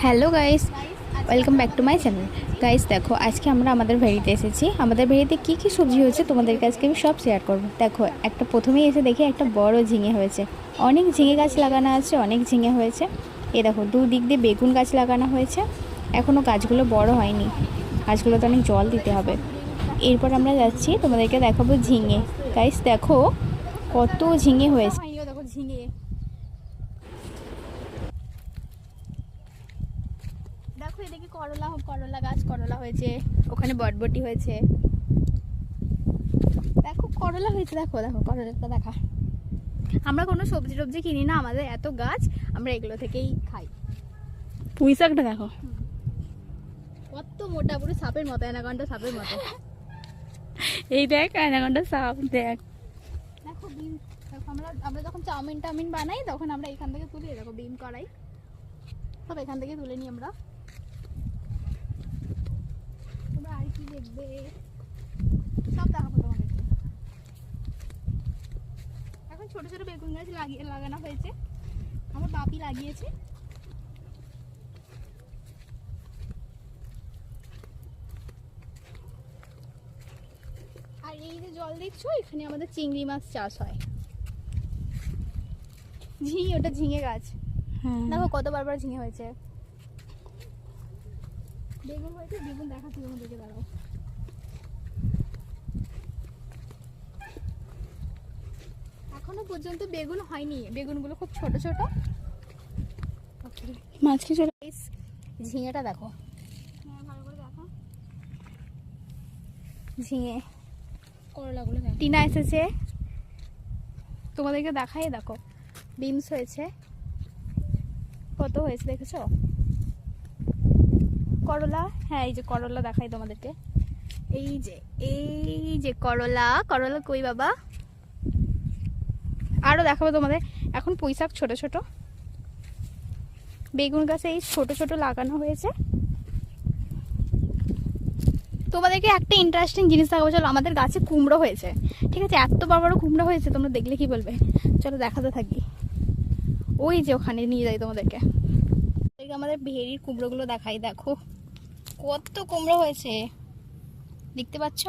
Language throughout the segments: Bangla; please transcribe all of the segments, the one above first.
Hello guys, welcome back to my channel. Guys দেখো, আজকে আমরা আমাদের ভেড়িতে এসেছি। আমাদের ভেড়িতে কী কী সবজি হয়েছে তোমাদেরকে আজকে আমি সব শেয়ার করব। দেখো, একটা প্রথমেই এসে দেখি একটা বড় ঝিঙে হয়েছে। অনেক ঝিঙে গাছ লাগানো আছে, অনেক ঝিঙে হয়েছে। এই দেখো, দুদিক দিয়ে বেগুন গাছ লাগানো হয়েছে। এখনও গাছগুলো বড় হয়নি, গাছগুলোতে অনেক জল দিতে হবে। এরপর আমরা যাচ্ছি, তোমাদেরকে দেখাবো ঝিঙে। গাইস দেখো, কত ঝিঙে হয়েছে। দেখো ঝিঙে, দেখো এদিকে করলা গাছ, করলা হয়েছে। ওখানে বটবটি হয়েছে। দেখো করলা হয়েছে, দেখো দেখো করলাটা দেখা। আমরা কোনো সবজি টবজি কিনি না, আমাদের এত গাছ, আমরা এগুলো থেকেই খাই। পুঁই শাকটা দেখো কত মোটা, পুরো সাপের মতো, অ্যানাকন্ডা সাপের মতো। এই দেখ অ্যানাকন্ডা সাপ, দেখ দেখো বিম। দেখো আমরা যখন চাউমিন বানাই তখন আমরা এখান থেকে তুলি। দেখো বিম করাই সব এখান থেকে তুলে নিই আমরা। তোমরা আর কি দেখবে সব দেখাবো তোমাদেরকে। এখন ছোট ছোট বেগুন গাছ লাগানো হয়েছে, আমার বাপি লাগিয়েছে। আর এই যে জল দেখছো, এখানে আমাদের চিংড়ি মাছ চাষ হয়। ওটা ঝিঙে গাছ। দেখো কত বারবার ঝিঙে হয়েছে। বেগুন হয়েছে, বেগুন দেখাচ্ছি তোমাদেরকে, দাঁড়াও। এখনো পর্যন্ত বেগুন হয়নি, বেগুনগুলো খুব ছোট ছোট। মাছকে চলে ঝিঙেটা দেখো, ভালো করে দেখো ঝিঙে। করলাগুলো টিনা এসেছে, তোমাদেরকে দেখাই। দেখো বিনস হয়েছে, কত হয়েছে দেখেছো। করলা, হ্যাঁ এই যে করলা দেখাই তোমাদেরকে। এই যে করলা কই বাবা, আরো দেখাবো তোমাদের। এখন পুঁই শাক ছোট ছোট, বেগুন গাছে এই ছোট ছোট লাগানো হয়েছে। তোমাদেরকে একটা ইন্টারেস্টিং জিনিস দেখাবো, চলো। আমাদের গাছে কুমড়ো হয়েছে, ঠিক আছে। এত বড় বড় কুমড়ো হয়েছে, তোমরা দেখলে কি বলবে, চলো দেখাতে থাকি। ওই যে ওখানে নিয়ে যাই তোমাদেরকে। আমাদের ভেড়ির কুমড়োগুলো দেখাই। দেখো কত কুমড়ো হয়েছে, দেখতে পাচ্ছ।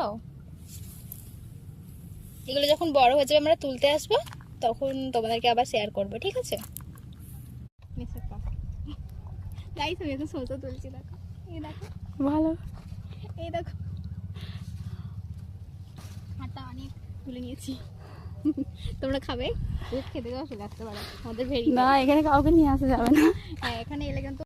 এগুলো যখন বড় হয়ে যাবে, আমরা তুলতে আসবো, তখন তোমাদেরকে আবার শেয়ার করবো, ঠিক আছে। গাইস আমি এখন সোজা তুলছি, দেখো এই দেখো ভালো, এই দেখো হাতটা অনেক তুলে নিয়েছি। তোমরা খাবে, খেতে যাও, চলে আসতে পারো আমাদের ভেড়ি। না, এখানে কাউকে নিয়ে আসা যাবে না। হ্যাঁ, এখানে এলে কিন্তু